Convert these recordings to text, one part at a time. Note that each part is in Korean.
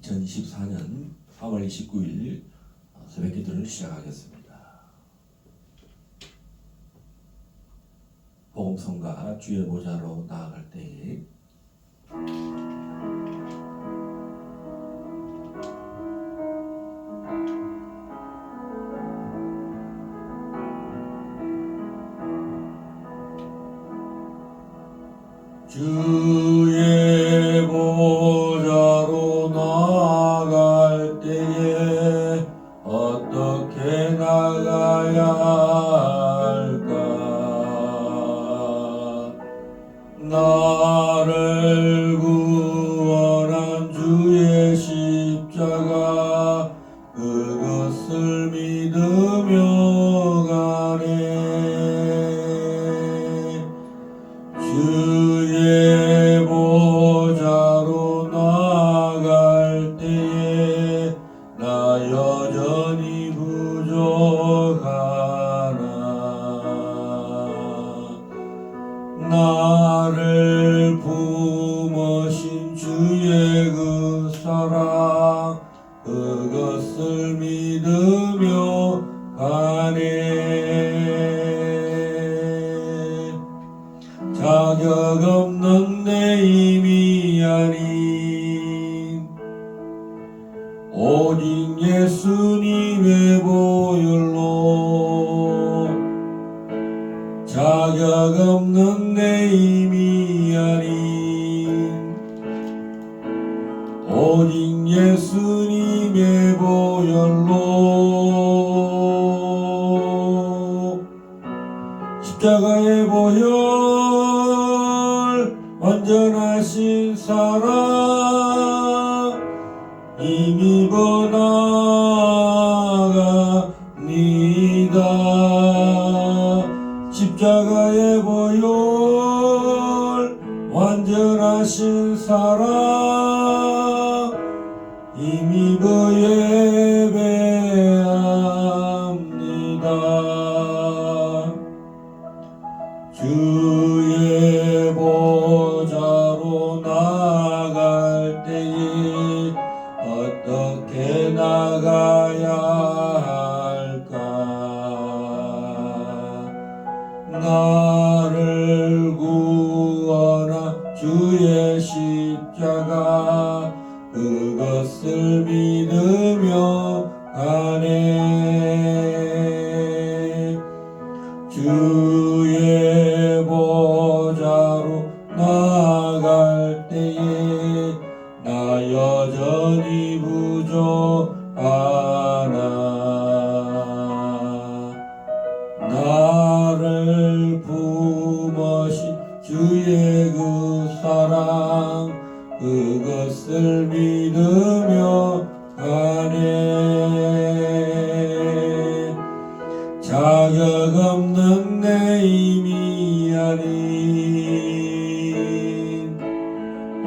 2024년 3월 29일 새벽 기도를 시작하겠습니다. 복음성가 주의 보좌로 나아갈 때에 주의 보좌로 나아갈 때에 어떻게 나가야 할까? 나를 구원한 주의 십자가 그것을 믿으며 가네. 주의 보좌로 나아갈 때에 나 여전히 부족하나. 나를 품으신 주의 그 사랑 그것을 믿으며 가네. 자격 없는 내 힘이 아닌 오직 예수님의 보혈로, 자격 없는 내 힘이 아닌 오직 예수님의 보혈로, 십자가의 보혈 완전하신 사랑 힘입어 나아갑니다. 십자가의 보혈 완전하신 사랑 힘입어 예배합니다. 주의 보좌로 나아갈 때에 어떻게 나가야 할까? 나를 구원한 주의 십자가 그것을 믿으며 가네. 주의 보좌로 나아갈 때에 나 여전히 부족하나. 나를 품으신 주의 그 사랑 그것을 믿으며 가네. 자격 없는 내 힘이 아닌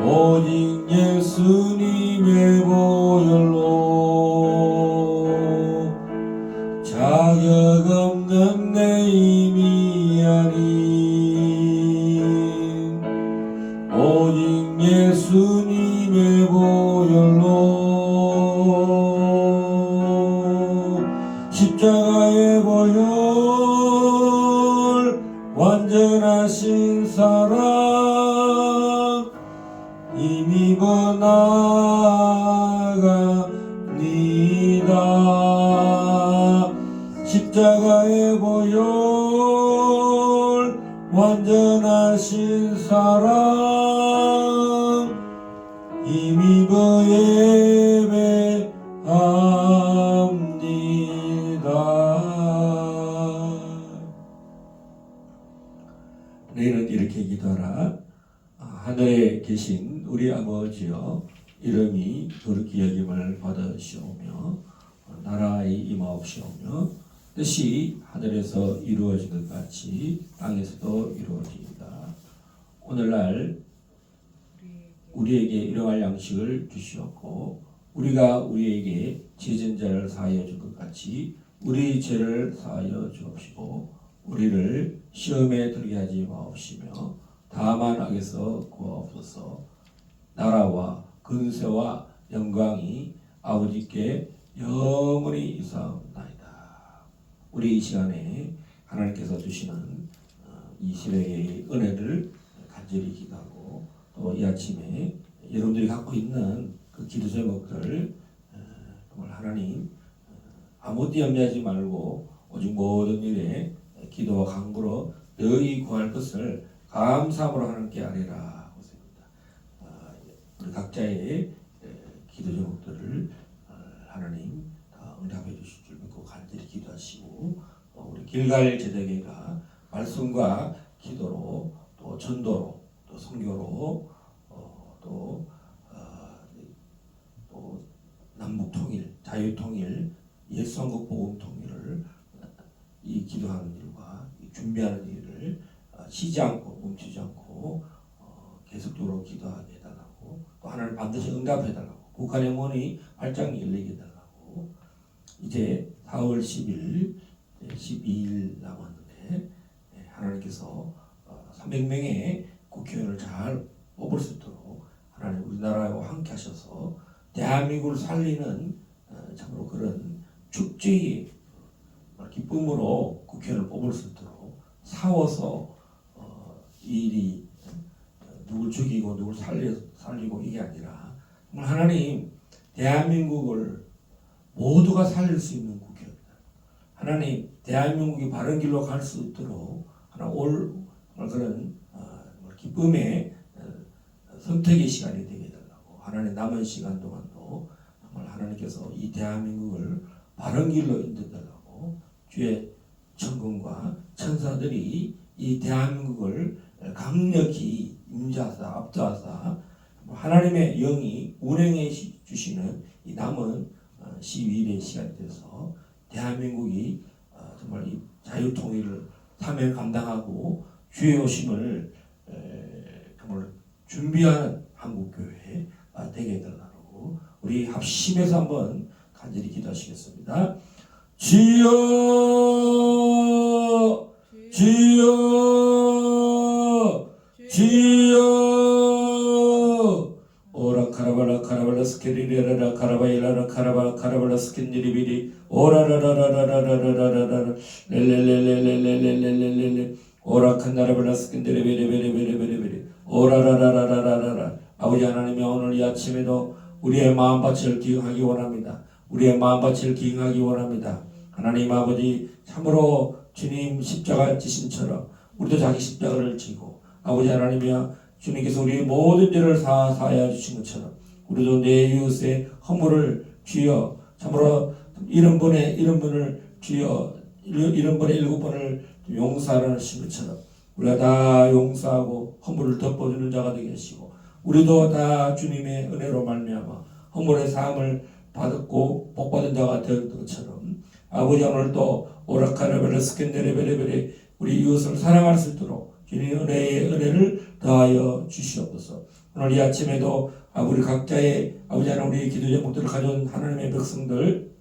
오직 예수님의 보혈로, 자격 없는 내 힘이 아닌 오직 예수님의 보혈로, 십자가의 보혈 완전하신 사랑 힘입어 나아갑니다. 십자가의 보혈 완전하신 사랑 힘입어 예배합니다. 너희는 이렇게 기도하라. 하늘에 계신 우리 아버지여, 이름이 거룩히 여김을 받으시오며 나라의 임하옵시오며 뜻이 하늘에서 이루어진 것 같이 땅에서도 이루어지이다. 오늘날 우리에게 일용할 양식을 주시옵고 우리가 우리에게 죄진 자를 사하여 준 것 같이 우리 죄를 사하여 주옵시고 우리를 시험에 들게 하지 마옵시며 다만 악에서 구하옵소서. 나라와 근세와 영광이 아버지께 영원히 있사옵나이다. 우리 이 시간에 하나님께서 주시는 이 새벽의 은혜를 간절히 기도하고 또 이 아침에 여러분들이 갖고 있는 그 기도 제목들 정말 하나님 아무것도 염려하지 말고 오직 모든 일에 기도와 간구로 너희 구할 것을 감사함으로 하나님께 아뢰라 하십니다. 우리 각자의 기도 제목들을 하나님 다 응답해 주실 줄 믿고 간절히 기도하시고 우리 길갈 제자교회가 말씀과 기도로 또 전도로 또 선교로 또 남북 통일, 자유 통일, 예수한국 복음 통일을 이 기도하는 일과 준비하는 일을 쉬지 않고 멈추지 않고 계속적으로 기도하게 해달라고 또 하나님 반드시 응답해 달라고 북한의 문이 활짝 열리게 해달라고 이제 4월 10일 12일 남았는데 하나님께서 300명의 국회의원을 잘 뽑을 수 있도록 하나님 우리나라와 함께 하셔서 대한민국을 살리는 참으로 그런 축제의 기쁨으로 국회의원을 뽑을 수 있도록 싸워서 이 일이 누굴 죽이고 누굴 살리고 이게 아니라 정말 하나님 대한민국을 모두가 살릴 수 있는 국회의원 하나님 대한민국이 바른 길로 갈 수 있도록 하나 그런 기쁨의 선택의 시간이 되게 해달라고 하나님 남은 시간 동안도 정말 하나님께서 이 대한민국을 바른 길로 인도해달라고 주의 천군과 천사들이 이 대한민국을 강력히 임재하사 압도하사 하나님의 영이 운행해 주시는 이 남은 12일의 시간이 돼서 대한민국이 정말 이 자유통일을 사명 감당하고 주의 오심을 정말 준비하는 한국교회 되게 해달라고 우리 합심해서 한번 간절히 기도하시겠습니다. 주여 주여 주여 오라 카라발라 카라발라 스케리레라라 카라바일라라 카라바 카라발라 스킨디리비리 오라라라라라라라라라 렐렐렐렐렐렐렐렐렐렐 오라 칸나라발라 스킨디리비리비리비리비리 오라라라라라라라 아버지 하나님의 오늘 이 아침에도 우리의 마음밭을 기응하기 원합니다. 우리의 마음밭을 기응하기 원합니다. 하나님 아버지 참으로 주님 십자가 지심처럼 우리도 자기 십자가를 지고 아버지 하나님이여 주님께서 우리의 모든 죄를 사하여 주신 것처럼 우리도 내 이웃의 허물을 주여 참으로 70번을 주여 70번에 7번을 용서하신 것처럼 우리가 다 용서하고 허물을 덮어주는 자가 되게 하시고 우리도 다 주님의 은혜로 말미암아 허물의 사함을 받았고 복받은 자가 되었던 것처럼 아버지 오늘 또 오라카레베레 스캔데레베레베레 우리 이웃을 사랑할 수 있도록 주님의 은혜를 더하여 주시옵소서. 오늘 이 아침에도 우리 각자의 아버지 하나님 우리의 기도 제목들을 가져온 하나님의 백성들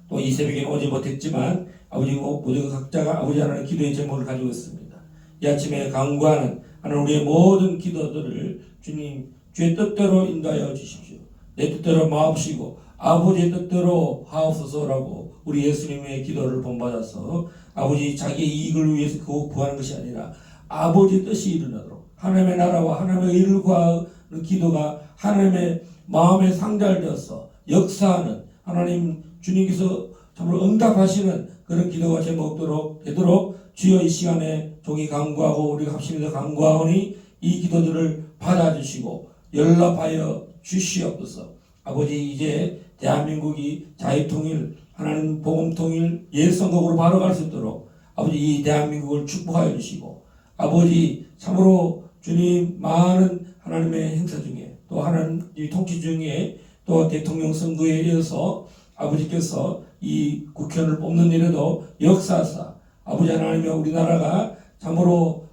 또 이 새벽에 오지 못했지만 아버지 모두 각자가 아버지 하나님의 기도의 제목을 가지고 있습니다. 이 아침에 간구하는 하나님 우리의 모든 기도들을 주님 주의 뜻대로 인도하여 주십시오. 내 뜻대로 마옵시고 아버지의 뜻대로 하옵소서라고 우리 예수님의 기도를 본받아서 아버지 자기의 이익을 위해서 구하는 것이 아니라 아버지의 뜻이 일어나도록 하나님의 나라와 하나님의 일을 구하는 기도가 하나님의 마음에 상달되어서 역사하는 하나님 주님께서 참으로 응답하시는 그런 기도가 제목도록 되도록 주여 이 시간에 종이 간구하고 우리가 합심해서 간구하오니 이 기도들을 받아주시고 연락하여 주시옵소서. 아버지 이제 대한민국이 자유통일 하나님 복음통일 예수선거로 바로 갈 수 있도록 아버지 이 대한민국을 축복하여 주시고 아버지 참으로 주님 많은 하나님의 행사 중에 또 하나님 통치 중에 또 대통령 선거에 이어서 아버지께서 이 국회의원을 뽑는 일에도 역사하사 아버지 하나님의 우리나라가 참으로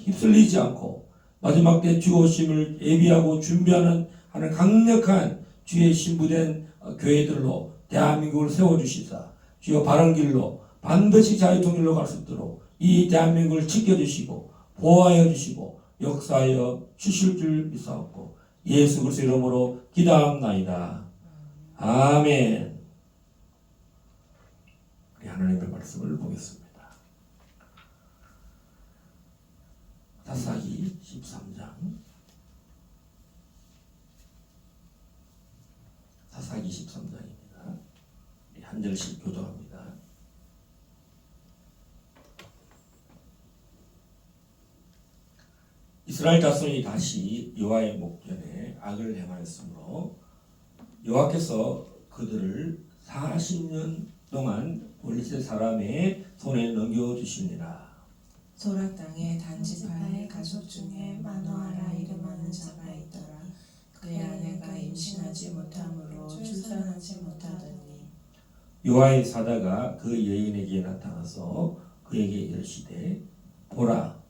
휩쓸리지 않고 마지막 때 주 오심을 예비하고 준비하는 하는 강력한 주의 신부된 교회들로 대한민국을 세워주시사 주여 바른 길로 반드시 자유통일로 갈 수 있도록 이 대한민국을 지켜주시고 보호하여 주시고 역사하여 주실 줄 믿사옵고 예수 그리스도 이름으로 기도합나이다. 아멘. 우리 하나님의 말씀을 보겠습니다. 사사기 13장 사사기 13장입니다. 한 절씩 교도합니다. 이스라엘 자손이 다시 여호와의 목전에 악을 행하였으므로 여호와께서 그들을 40년 동안 블레셋 사람의 손에 넘겨주시니라. 소락 땅에 단지파의 가족 중에 마노아라 이름하는 자가 있더라. 그의 아내가 임신하지 못함으로 출산하지 못하더니 여호와의 사자가 그 여인에게 나타나서 그에게 이르시되 보라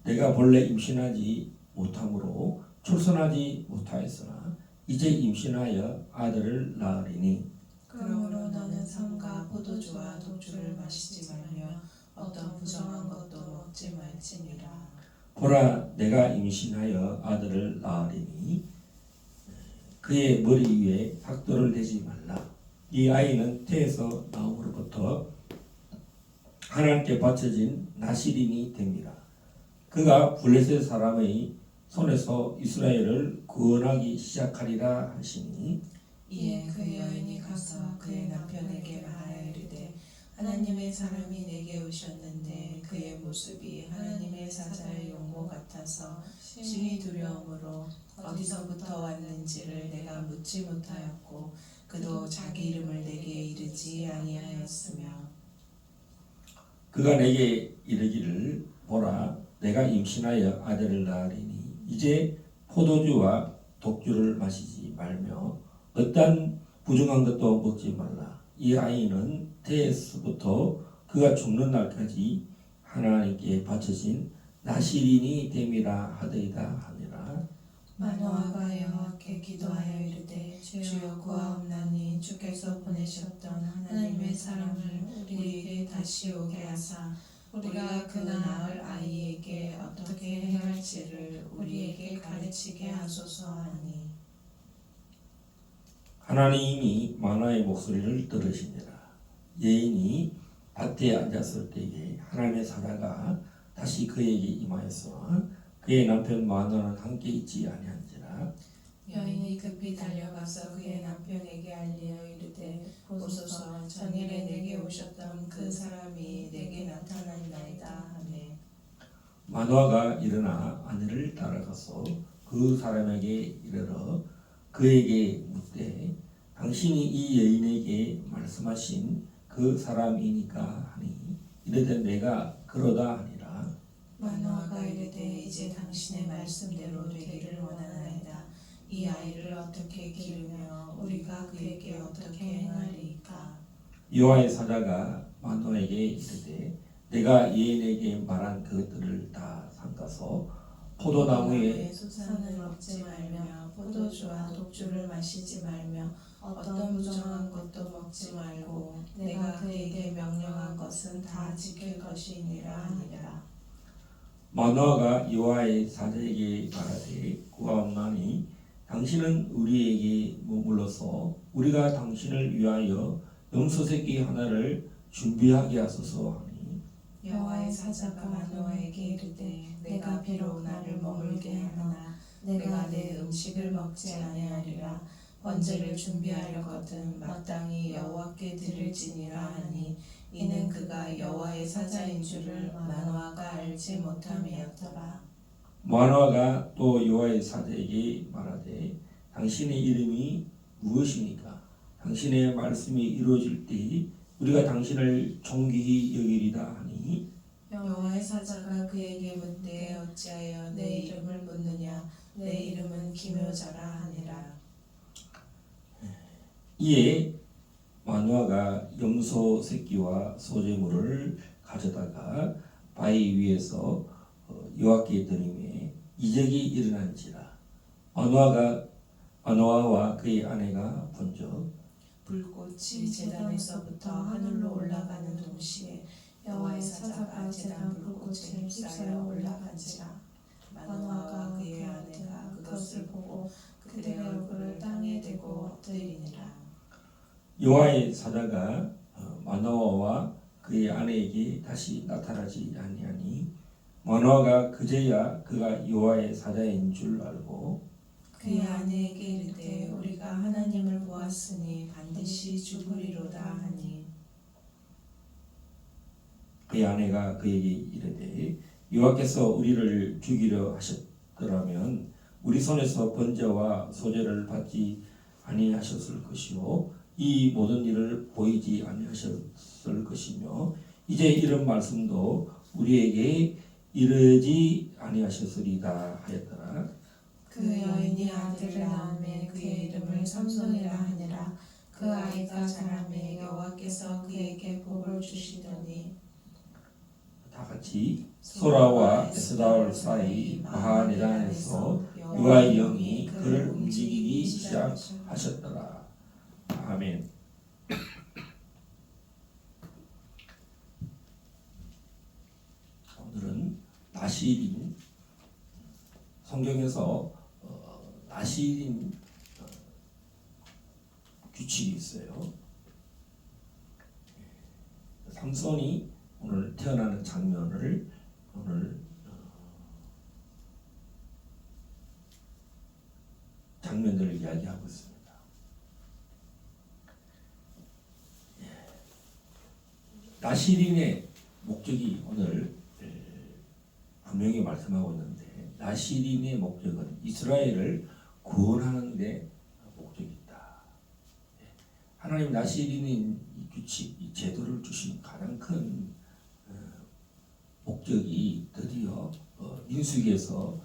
내가 본래 임신하지 못함으로 출산하지 못하였으나 이제 임신하여 아들을 낳으리니 그러므로 너는 삼가 포도주와 독주를 마시지 말며 어떤 부정한 것도 먹지 말지니라. 보라 내가 임신하여 아들을 낳으리니 그의 머리 위에 삭도를 대지 말라. 이 아이는 태에서 나옴으로부터 하나님께 바쳐진 나실인이 됩니다. 그가 블레셋 사람의 손에서 이스라엘을 구원하기 시작하리라 하시니 이에 그 여인이 가서 그의 남편에게 말하여 이르되 하나님의 사람이 내게 오셨는데 그의 모습이 하나님의 사자의 용모 같아서 심히 두려움으로 어디서부터 왔는지를 내가 묻지 못하였고 그도 자기 이름을 내게 이르지 아니하였으며 그가 내게 이르기를 보라 내가 임신하여 아들을 낳으리니 이제 포도주와 독주를 마시지 말며 어떠한 부정한 것도 먹지 말라. 이 아이는 태에서부터 그가 죽는 날까지 하나님께 바쳐진 나실인이 됨이라 하더이다 하니라. 마노아가 여호와께 기도하여 이르되 주여 구하옵나니 주께서 보내셨던 하나님의 사람을 우리에게 다시 오게 하사 우리가 그 낳을 아이에게 어떻게 행할지를 우리에게 가르치게 하소서 하니 하나님이 마노아의 목소리를 들으시니라. 여인이 밭에 앉았을 때에 하나님의 사자가 다시 그에게 임하였으나 그의 남편 마노아는 함께 있지 아니한지라. 여인이 급히 달려가서 그의 남편에게 알리어 이르되 보소서 전일에 내게 오셨던 그 사람이 내게 나타났나이다 하매 마노아가 일어나 아내를 따라가서 그 사람에게 이르러 그에게 묻되 당신이 이 여인에게 말씀하신 그 사람이니까 하니 이르되 내가 그러다 하니라. 마노아가 이르되 이제 당신의 말씀대로 되기를 원하나이다. 이 아이를 어떻게 기르며 우리가 그에게 어떻게 행하리이까. 여호와의 사자가 마노아에게 이르되 내가 여인에게 말한 그것들을 다 삼가서 포도나무에 수산을 먹지 말며 포도주와 독주를 마시지 말며 어떤 부정한 것도 먹지 말고 내가 그에게 명령한 것은 다 지킬 것이니라 하니라. 마노아가 여호와의 사자에게 말하되 구하옵나니 당신은 우리에게 머물러서 우리가 당신을 위하여 염소새끼 하나를 준비하게 하소서 하니 여호와의 사자가 마노아에게 이르되 내가 비록 나를 머물게 하나 내가 내 음식을 먹지 아니하리라. 번제를 준비하려거든 마땅히 여호와께 드릴지니라 하니 이는 그가 여호와의 사자인 줄을 마노아가 알지 못함이었더라. 마노아가 또 여호와의 사자에게 말하되 당신의 이름이 무엇입니까? 당신의 말씀이 이루어질 때 우리가 당신을 존귀히 여기리다 하니 여호와의 사자가 그에게 묻되 어찌하여 내 이름을 묻느냐 내 이름은 기묘자라 하니라. 이에 마노아가 염소 새끼와 소재물을 가져다가 바위 위에서 여호와께 드리매 이적이 일어난지라. 마노아와 그의 아내가 본즉 불꽃이 제단에서부터 하늘로 올라가는 동시에 여호와의 사자가 제단 불꽃에 휩싸여 올라간지라. 마노아가 그의 아내가 그것을 보고 그들의 얼굴을 땅에 대고 엎드리니라. 여호와의 사자가 마노아와 그의 아내에게 다시 나타나지 아니하니 마노아가 그제야 그가 여호와의 사자인 줄 알고 그의 아내에게 이르되 우리가 하나님을 보았으니 반드시 죽으리로다 하니 그의 아내가 그에게 이르되 여호와께서 우리를 죽이려 하셨더라면 우리 손에서 번제와 소제를 받지 아니하셨을 것이요 이 모든 일을 보이지 아니하셨을 것이며 이제 이런 말씀도 우리에게 이르지 아니하셨으리다 하였더라. 그 여인이 아들을 낳음에 그의 이름을 삼손이라 하니라. 그 아이가 자라매 여호와께서 그에게 복을 주시더니 다 같이 소라와 에스다올 사이 마하네단에서 여호와의 영이 그를 움직이기 시작하셨더라. 아멘. 오늘은 나시린 성경에서 나시린 규칙이 있어요. 삼손이 오늘 태어나는 장면을 오늘 장면들을 이야기하고 있습니다. 나시린의 목적이 오늘 분명히 말씀하고 있는데 나시린의 목적은 이스라엘을 구원하는 데 목적이 있다. 하나님 나시린의 이 규칙, 이 제도를 주신 가장 큰 목적이 드디어 민수기에서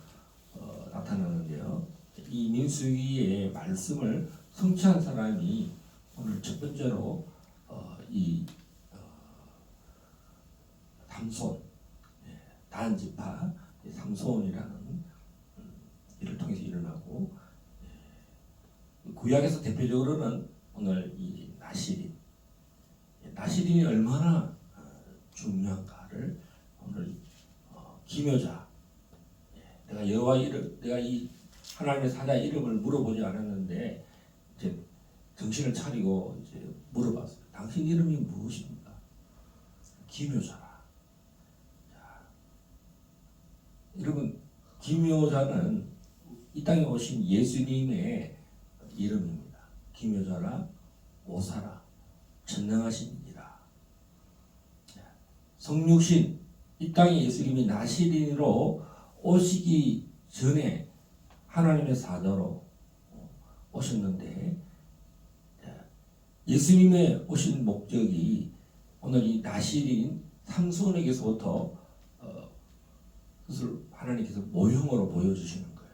나타나는데요. 이 민수기의 말씀을 성취한 사람이 오늘 첫 번째로 이 삼손, 단 지파 삼손이라는 이를 통해서 일어나고 구약에서 대표적으로는 오늘 이 나시린이 얼마나 중요한가를 오늘 기묘자 내가 여호와 이름 내가 이 하나님의 사자 이름을 물어보지 않았는데 이제 정신을 차리고 이제 물어봤어요. 당신 이름이 무엇입니까? 기묘자라. 여러분 기묘자는 이 땅에 오신 예수님의 이름입니다. 기묘자라 오사라 전능하신 이라. 성육신 이 땅에 예수님이 나시린으로 오시기 전에 하나님의 사자로 오셨는데 예수님의 오신 목적이 오늘 이 나시린 삼손에게서부터 그것을 하나님께서 모형으로 보여주시는 거예요.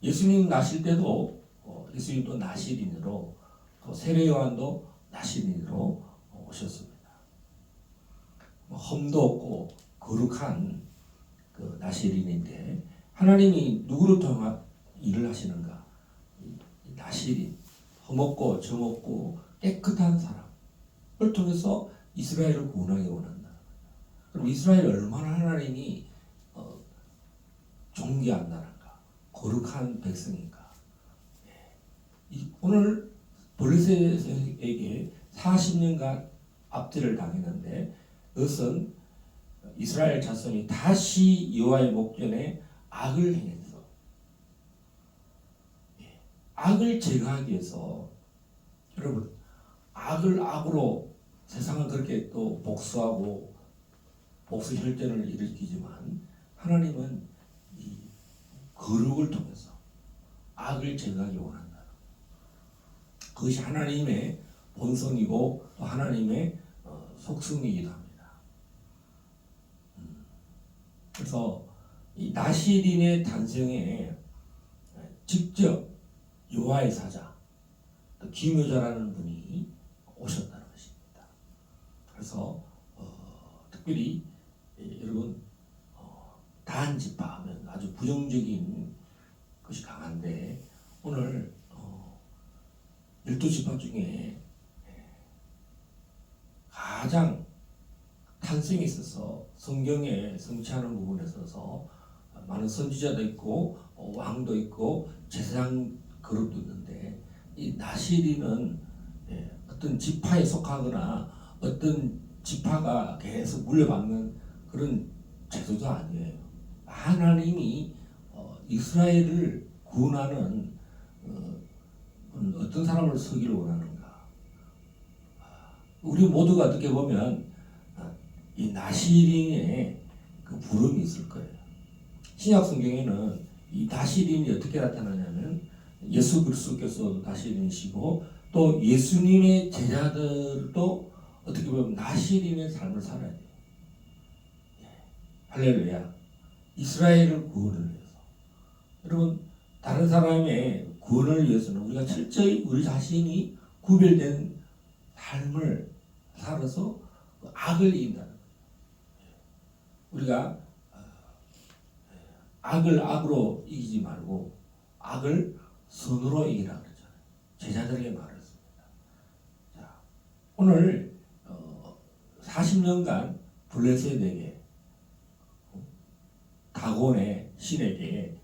예수님 나실 때도 예수님도 나시린으로 또 세례 요한도 나시린으로 오셨습니다. 험도 없고 거룩한 그 나시린인데 하나님이 누구를 통해 일을 하시는가? 이 나시린 험없고 점없고 깨끗한 사람을 통해서 이스라엘을 구원하기 원한다. 그럼 이스라엘 얼마나 하나님이 존귀한다는가, 거룩한 백성인가. 오늘 블레셋에게 40년간 압제를 당했는데 그것은 이스라엘 자손이 다시 여호와의 목전에 악을 행했어. 악을 제거하기 위해서 여러분 악을 악으로 세상은 그렇게 또 복수하고 복수 혈전을 일으키지만 하나님은 이 거룩을 통해서 악을 제거하기 원한다. 그것이 하나님의 본성이고 또 하나님의 속성이기도 합니다. 그래서 이 나시린의 탄생에 직접 여호와의 사자, 기묘자라는 분이 오셨다는 것입니다. 그래서 특별히 여러분 단 지파 하면 아주 부정적인 것이 강한데 오늘 12지파 중에 가장 탄생에 있어서 성경에 성취하는 부분에 있어서 많은 선지자도 있고 왕도 있고 제사장 그룹도 있는데 이 나시린은 어떤 지파에 속하거나 어떤 지파가 계속 물려받는 그런 제도도 아니에요. 하나님이 이스라엘을 구원하는 어떤 사람을 서기를 원하는가? 우리 모두가 어떻게 보면 이 나시린의 그 부름이 있을 거예요. 신약 성경에는 이 나시린이 어떻게 나타나냐면 예수 그리스도께서 나시린이시고 또 예수님의 제자들도 어떻게 보면 나시린의 삶을 살아야 돼요. 할렐루야. 이스라엘을 구원을 위해서. 여러분 다른 사람의 구원을 위해서는 우리가 철저히 우리 자신이 구별된 삶을 살아서 악을 이긴다는 거예요. 우리가 악을 악으로 이기지 말고 악을 선으로 이기라 그러잖아요. 제자들에게 말했습니다. 자, 오늘 40년간 블레셋에게 다곤의 신에게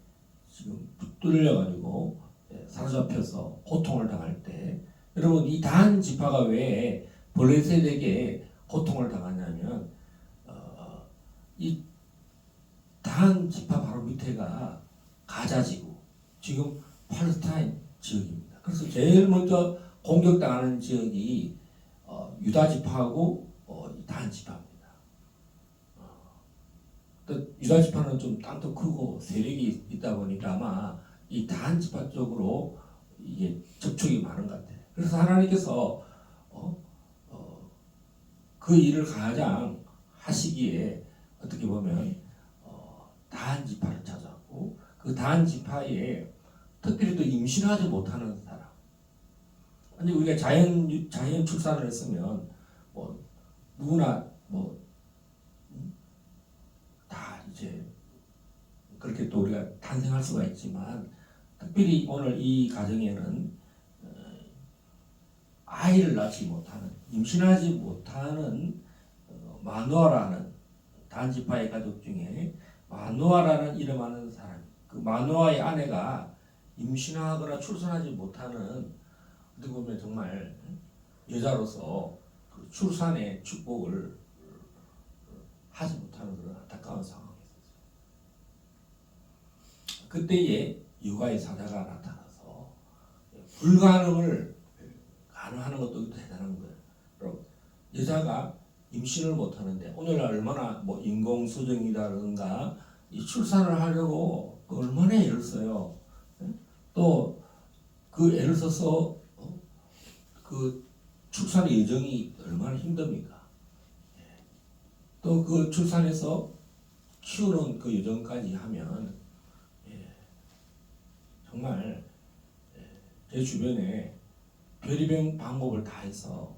지금 붙들려가지고 사로잡혀서 고통을 당할 때 여러분 이 단 지파가 왜 블레셋에게 고통을 당하냐면 이 단 지파 바로 밑에가 가자지구 지금 팔레스타인 지역입니다. 그래서 제일 먼저 공격당하는 지역이 유다 지파하고 단 지파입니다. 유다 지파는 좀 땅도 크고 세력이 있다 보니까 아마 이 단 지파 쪽으로 이게 접촉이 많은 것 같아요. 그래서 하나님께서 그 일을 가장 하시기에 어떻게 보면 단 지파를 찾았고 그 단 지파에 특별히 또 임신하지 못하는 사람. 아니 우리가 자연 출산을 했으면 뭐 누구나 뭐 다 이제 그렇게 또 우리가 탄생할 수가 있지만 특별히 오늘 이 가정에는 아이를 낳지 못하는 임신하지 못하는 마누아라는 단지파의 가족 중에 마누아라는 이름하는 사람, 그 마누아의 아내가 임신하거나 출산하지 못하는 어떻게 보면 정말 여자로서 그 출산의 축복을 하지 못하는 그런 안타까운 상황이 있었어요. 그때에 여호와의 사자가 나타나서 불가능을 가능하는 것도 대단한 거예요. 여러분, 여자가 임신을 못하는데 오늘날 얼마나 뭐 인공수정이라든가 이 출산을 하려고 얼마나 애를 써요. 또 그 애를 써서 그 출산의 여정이 얼마나 힘듭니까? 또 그 출산해서 키우는 그 여정까지 하면 정말 제 주변에 별의별 방법을 다 해서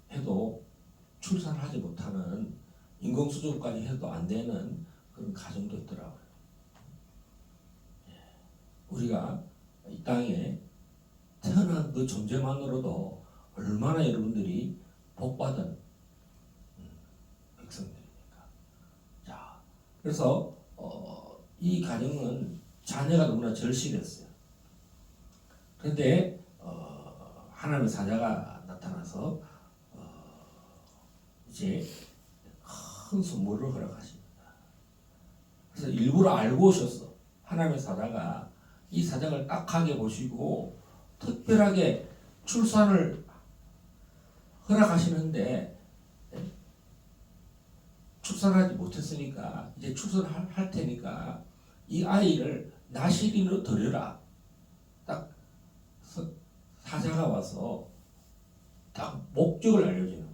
해도 출산을 하지 못하는 인공수정까지 해도 안 되는 그런 가정도 있더라고요. 우리가 이 땅에 태어난 그 존재만으로도 얼마나 여러분들이 복받은 백성들입니까? 자, 그래서 이 가정은 자녀가 너무나 절실했어요. 그런데 하나님의 사자가 나타나서 이제 큰 선물을 허락하십니다. 그래서 일부러 알고 오셨어. 하나님의 사자가 이 사정을 딱하게 보시고 특별하게 출산을 허락하시는데 출산하지 못했으니까 이제 출산할 테니까 이 아이를 나시린으로 드려라. 딱 사자가 와서 딱 목적을 알려주는 거예요.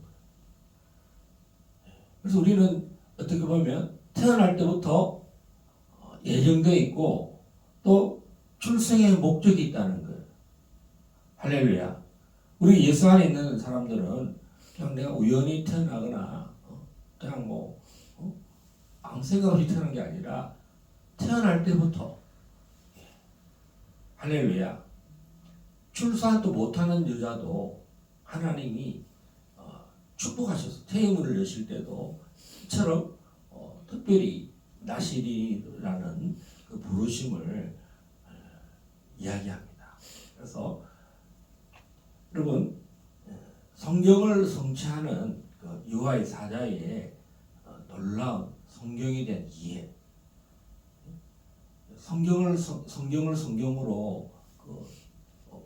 그래서 우리는 어떻게 보면 태어날 때부터 예정되어 있고 또 출생의 목적이 있다는 거예요. 할렐루야. 우리 예수 안에 있는 사람들은 그냥 내가 우연히 태어나거나 그냥 뭐 아무 생각 없이 태어난 게 아니라 태어날 때부터 할렐루야. 출산도 못하는 여자도 하나님이 축복하셔서 태의문을 여실 때도 이처럼 특별히 나시리라는 그 부르심을 이야기합니다. 그래서 여러분 성경을 성취하는 그 여호와의 사자의 놀라운 성경에 대한 이해, 성경을 성경으로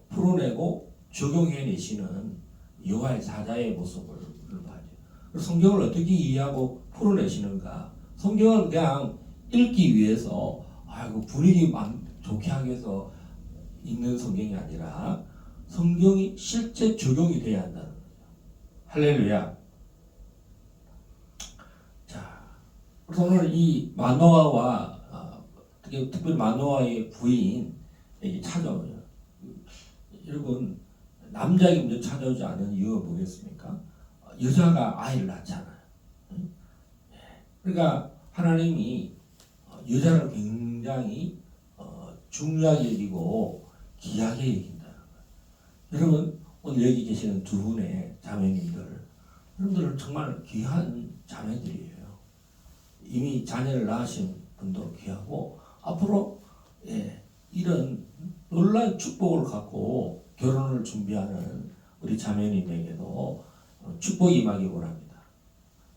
풀어내고 적용해내시는 여호와의 사자의 모습을 봐야죠. 성경을 어떻게 이해하고 풀어내시는가? 성경은 그냥 읽기 위해서 분위기 좋게 하기 위해서 읽는 성경이 아니라 성경이 실제 적용이 돼야 한다는 거죠. 할렐루야. 자, 그래서 오늘 이 마노아와 특별히 마노아의 부인에게 찾아오죠. 여러분 남자에게 먼저 찾아오지 않은 이유가 뭐겠습니까? 여자가 아이를 낳잖아요. 그러니까 하나님이 여자를 굉장히 중요하게 여기고 귀하게 여긴다는 거예요. 여러분 오늘 여기 계시는 두 분의 자매님들, 여러분들은 정말 귀한 자매들이에요. 이미 자녀를 낳으신 분도 귀하고 앞으로 이런 놀라운 축복을 갖고 결혼을 준비하는 우리 자매님에게도 축복이 임하기 원합니다.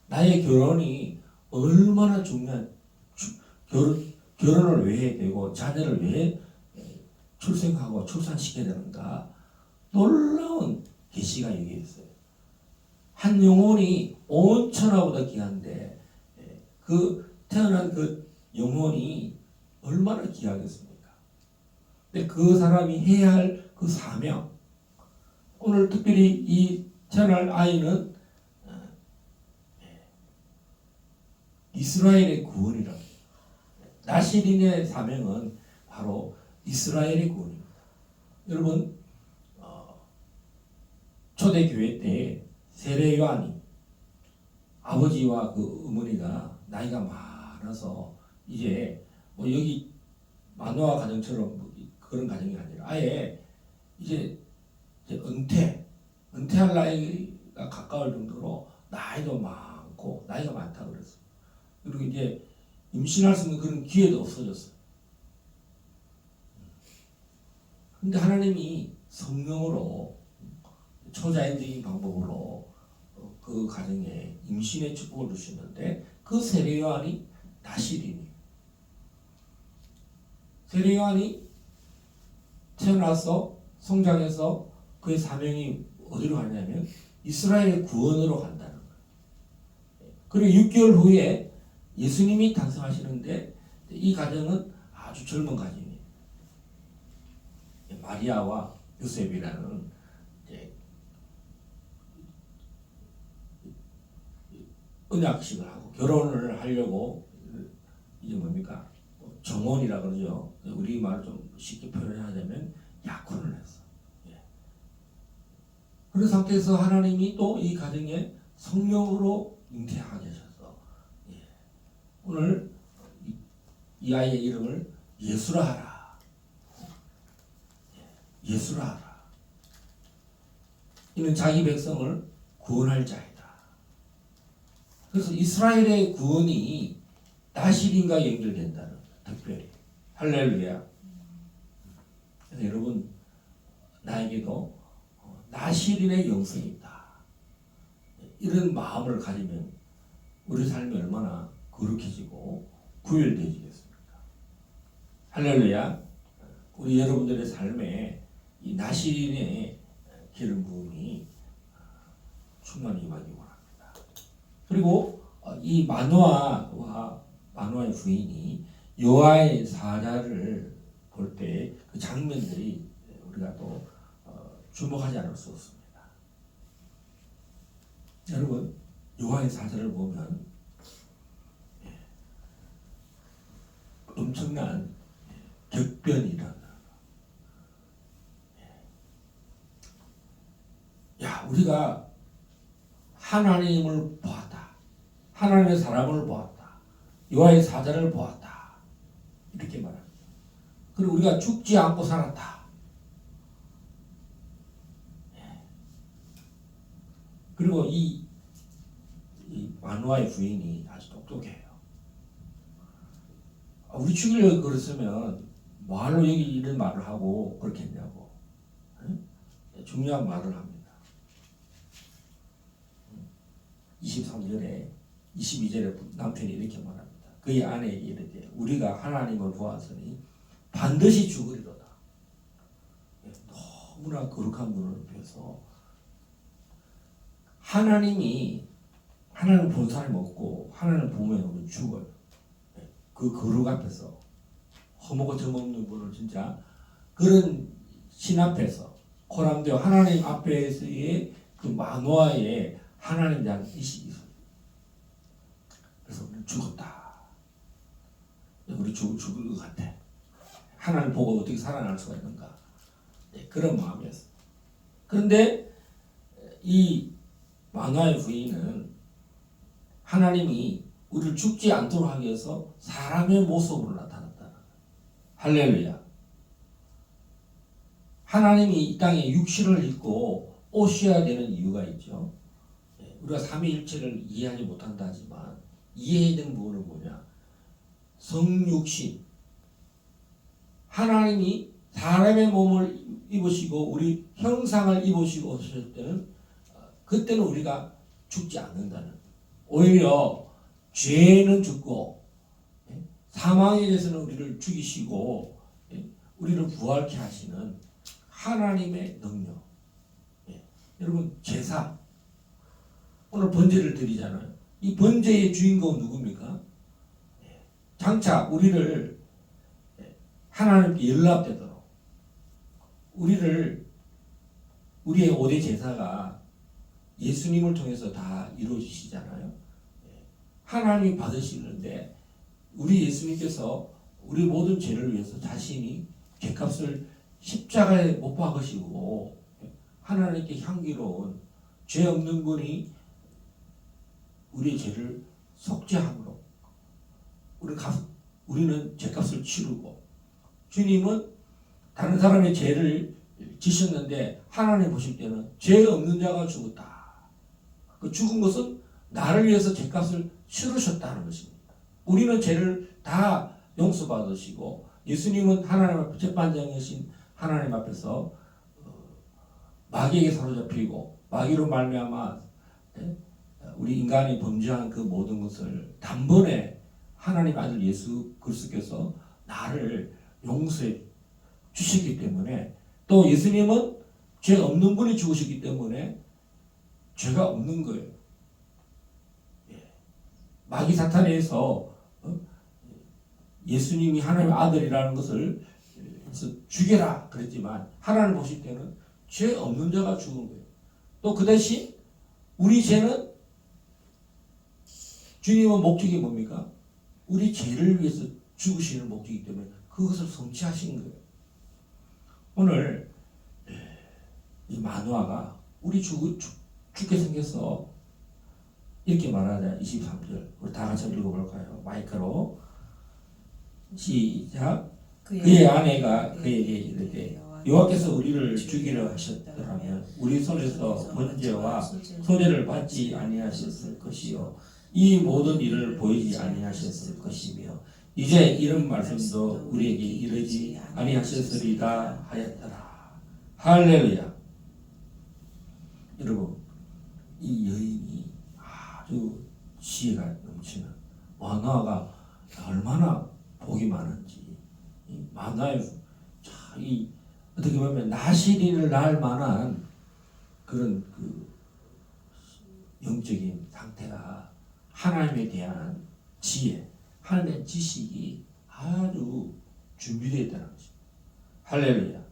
나의 결혼이 얼마나 중요한 결혼을 왜 해야 되고 자녀를 왜 출생하고 출산시켜야 되는가, 놀라운 계시가 여기 있어요. 한 영혼이 온 천하보다 귀한데 그 태어난 그 영혼이 얼마나 귀하겠습니까? 근데 그 사람이 해야 할 그 사명, 오늘 특별히 이 태어날 아이는 이스라엘의 구원이라고. 나시린의 사명은 바로 이스라엘의 구원입니다. 여러분 초대교회 때 세례 요한이 아버지와 그 어머니가 나이가 많아서 이제 여기 마노아 가정처럼 그런 가정이 아니라 아예 이제 은퇴할 나이가 가까울 정도로 나이도 많고 나이가 많다고 그랬어요. 그리고 이제 임신할 수 있는 그런 기회도 없어졌어요. 근데 하나님이 성령으로 초자연적인 방법으로 그 가정에 임신의 축복을 주셨는데 그 세례 요한이 나시린이에요. 세례 요한이 태어나서 성장해서 그의 사명이 어디로 가냐면 이스라엘의 구원으로 간다는 거예요. 그리고 6개월 후에 예수님이 탄생하시는데 이 가정은 아주 젊은 가정이에요. 마리아와 요셉이라는 언약식을 하고 결혼을 하려고 이제 뭡니까? 정혼이라 그러죠. 우리 말을 좀 쉽게 표현하자면 약혼을 했어. 그런 상태에서 하나님이 또 이 가정에 성령으로 잉태하게 하셔서 오늘 이 아이의 이름을 예수라 하라. 예수라 하라. 이는 자기 백성을 구원할 자이다. 그래서 이스라엘의 구원이 나시린과 연결된다는 거예요. 특별히. 할렐루야. 그래서 여러분 나에게도 나시린의 영성이 있다. 이런 마음을 가지면 우리 삶이 얼마나 거룩해지고 구별되지겠습니까? 할렐루야. 우리 여러분들의 삶에 이 나시린의 기름 부음이 충만히 임하기 원합니다. 그리고 이 마노아와 마노아의 부인이 여호와의 사자를 볼 때 그 장면들이 우리가 또 주목하지 않을 수 없습니다. 여러분 여호와의 사자를 보면 엄청난 격변이 일어나요. 우리가 하나님을 보았다. 하나님의 사람을 보았다. 여호와의 사자를 보았다. 이렇게 말합니다. 그리고 우리가 죽지 않고 살았다. 그리고 이 마노아의 부인이 아주 똑똑해요. 우리 죽이려고 그랬으면 뭐하러 여기 이런 말을 하고 그렇게 했냐고. 중요한 말을 합니다. 23절에 22절에 남편이 이렇게 말합니다. 그의 아내에게 이르되 우리가 하나님을 보았으니 반드시 죽으리로다. 너무나 거룩한 분을 뵈서 하나님을 본 사람이 없고 하나님을 보면 우리는 죽어요. 그 거룩 앞에서 허무고 점없는 분을 진짜 그런 신 앞에서 코람데오 하나님 앞에서의 그 만화에 하나님 대한 의식이 있어요. 그래서 우리는 죽었다. 우리 죽을 것 같아. 하나님 보고 어떻게 살아날 수가 있는가. 그런 마음이었어요. 그런데 이 만화의 부인은 하나님이 우리를 죽지 않도록 하기 위해서 사람의 모습으로 나타났다. 할렐루야. 하나님이 이 땅에 육신을 입고 오셔야 되는 이유가 있죠. 우리가 삼위일체를 이해하지 못한다 하지만 이해해야 되는 부분은 뭐냐? 성육신. 하나님이 사람의 몸을 입으시고 우리 형상을 입으시고 오셨을 때는 그때는 우리가 죽지 않는다는, 오히려 죄는 죽고 사망에 대해서는 우리를 죽이시고 우리를 부활케 하시는 하나님의 능력. 여러분, 제사 오늘 번제를 드리잖아요. 이 번제의 주인공은 누굽니까? 장차 우리를 하나님께 연락되도록 우리의 5대 제사가 예수님을 통해서 다 이루어지시잖아요. 하나님이 받으시는데 우리 예수님께서 우리 모든 죄를 위해서 자신이 죄값을 십자가에 못 박으시고 하나님께 향기로운 죄 없는 분이 우리의 죄를 속죄함으로 우리는 죄값을 치르고, 주님은 다른 사람의 죄를 지셨는데 하나님 보실 때는 죄 없는 자가 죽었다. 그 죽은 것은 나를 위해서 죄값을 치르셨다는 것입니다. 우리는 죄를 다 용서받으시고 예수님은 하나님 앞에 재판장이신 하나님 앞에서 마귀에게 사로잡히고 마귀로 말미암아 우리 인간이 범죄한 그 모든 것을 단번에 하나님 아들 예수 그리스도께서 나를 용서해 주시기 때문에, 또 예수님은 죄 없는 분이 죽으셨기 때문에 죄가 없는 거예요. 마귀 사탄에서 예수님이 하나님의 아들이라는 것을 죽여라 그랬지만 하나님 보실 때는 죄 없는 자가 죽은 거예요. 또 그 대신 우리 죄는, 주님의 목적이 뭡니까? 우리 죄를 위해서 죽으시는 목적이기 때문에 그것을 성취하신 거예요. 오늘 이 만화가 우리 죽게 생겨서 이렇게 말하자. 23절 우리 다 같이 읽어볼까요? 마이크로 시작. 그의 아내가 그에게 이르되 여호와께서 우리를 죽이려 하셨더라면 우리 손에서 번제와 소제를 받지 아니하셨을 것이요 이 모든 일을 보이지 아니하셨을 것이며 이제 이런 말씀도 우리에게 이르지 아니하셨으리다 하였더라. 할렐루야. 여러분, 이 여인이 아주 지혜가 넘치는 만화가 얼마나 복이 많은지, 이 만화의 이 어떻게 보면 나시리를 날 만한 그런 그 영적인 상태가, 하나님에 대한 지혜, 하나님의 지식이 아주 준비되어 있다는 것입니다. 할렐루야.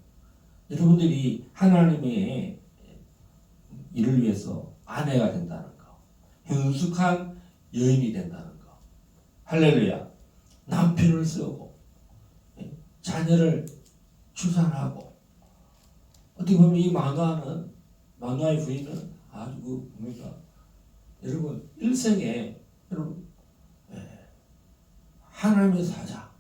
여러분들이 하나님의 일을 위해서 아내가 된다는 거, 현숙한 여인이 된다는 거, 할렐루야. 남편을 쓰고 자녀를 출산하고, 어떻게 보면 이 만화의 부인은 아주 뭡니까? 여러분, 일생에 여러분 하나님의 사자,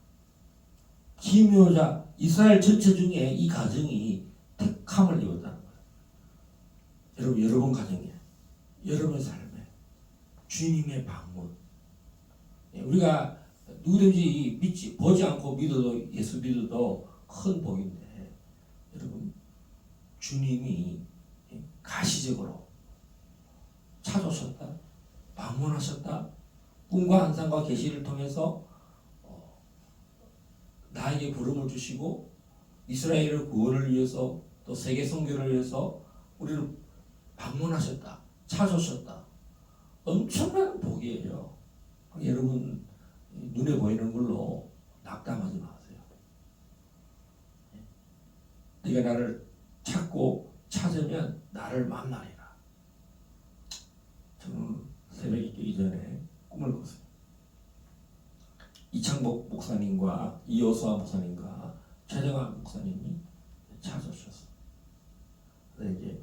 기묘자, 이스라엘 전체 중에 이 가정이 택함을 입었다는 거예요. 여러분 가정에, 여러분의 삶에 주님의 방문. 우리가 누구든지 보지 않고 믿어도 예수 믿어도 큰 복인데 여러분 주님이 가시적으로 찾아오셨다, 방문하셨다, 꿈과 환상과 계시를 통해서 나에게 부름을 주시고 이스라엘의 구원을 위해서 또 세계 선교를 위해서 우리를 방문하셨다, 찾아오셨다. 엄청난 복이에요. 여러분 눈에 보이는 걸로 낙담하지 마세요. 네가 나를 찾고 찾으면 나를 만나리라. 저는 새벽에 깨기 전에 꿈을 꿨어요. 이창복 목사님과 이호수아 목사님과 최정환 목사님이 찾아오셨어요. 그래서 이제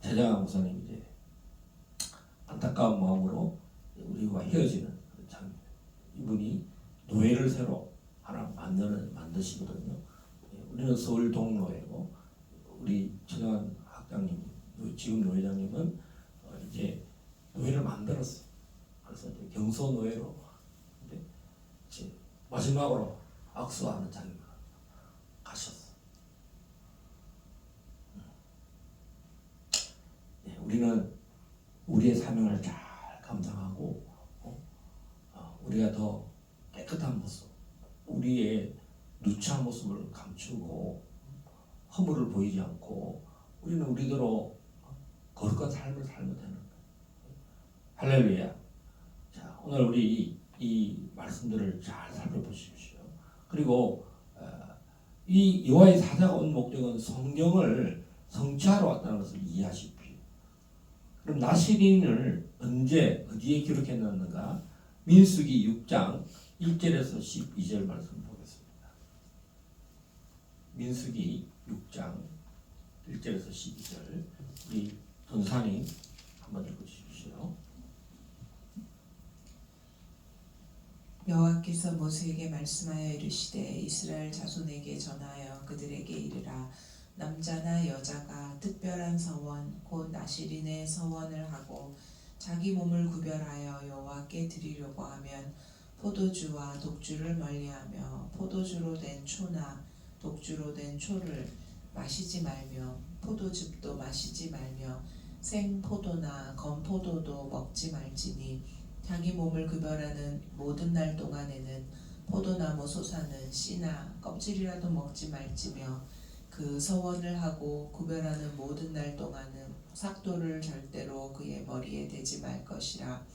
최정환 목사님이 이제 안타까운 마음으로 우리와 헤어지는 장면. 이분이 노예를 새로 하나 만드시거든요. 우리는 서울 동노예고 우리 최정환 학장님, 지금 노회장님은 이제 노예를 만들었어. 그래서 이제 경소 노예로 이제 마지막으로 악수하는 장면 가셨어. 우리는 우리의 사명을 잘 감당하고 우리가 더 깨끗한 모습, 우리의 누추한 모습을 감추고 허물을 보이지 않고 우리는 우리대로 거룩한 삶을 살면 되는 거예요. 할렐루야. 자, 오늘 우리 이 말씀들을 잘 살펴보십시오. 그리고 이 여호와의 사자가 온 목적은 성경을 성취하러 왔다는 것을 이해하십시오. 그럼 나시린을 언제 어디에 기록해놨는가? 민수기 6장 1절에서 12절 말씀 보겠습니다. 민수기 6장 1절에서 12절 우리 전사님 한번 읽어주십시오. 여호와께서 모세에게 말씀하여 이르시되 이스라엘 자손에게 전하여 그들에게 이르라. 남자나 여자가 특별한 서원 곧 나시린의 서원을 하고 자기 몸을 구별하여 여호와께 드리려고 하면 포도주와 독주를 멀리하며 포도주로 된 초나 독주로 된 초를 마시지 말며 포도즙도 마시지 말며 생포도나 건포도도 먹지 말지니 자기 몸을 구별하는 모든 날 동안에는 포도나무 솟아는 씨나 껍질이라도 먹지 말지며 그 서원을 하고 구별하는 모든 날 동안은 삭도를 절대로 그의 머리에 대지 말 것이라.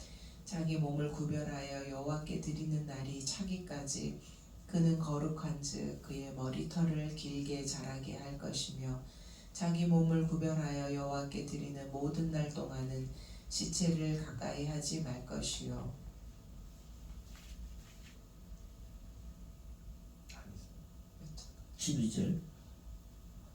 자기 몸을 구별하여 여호와께 드리는 날이 차기까지 그는 거룩한즉 그의 머리털을 길게 자라게 할 것이며 자기 몸을 구별하여 여호와께 드리는 모든 날 동안은 시체를 가까이 하지 말 것이요. 12절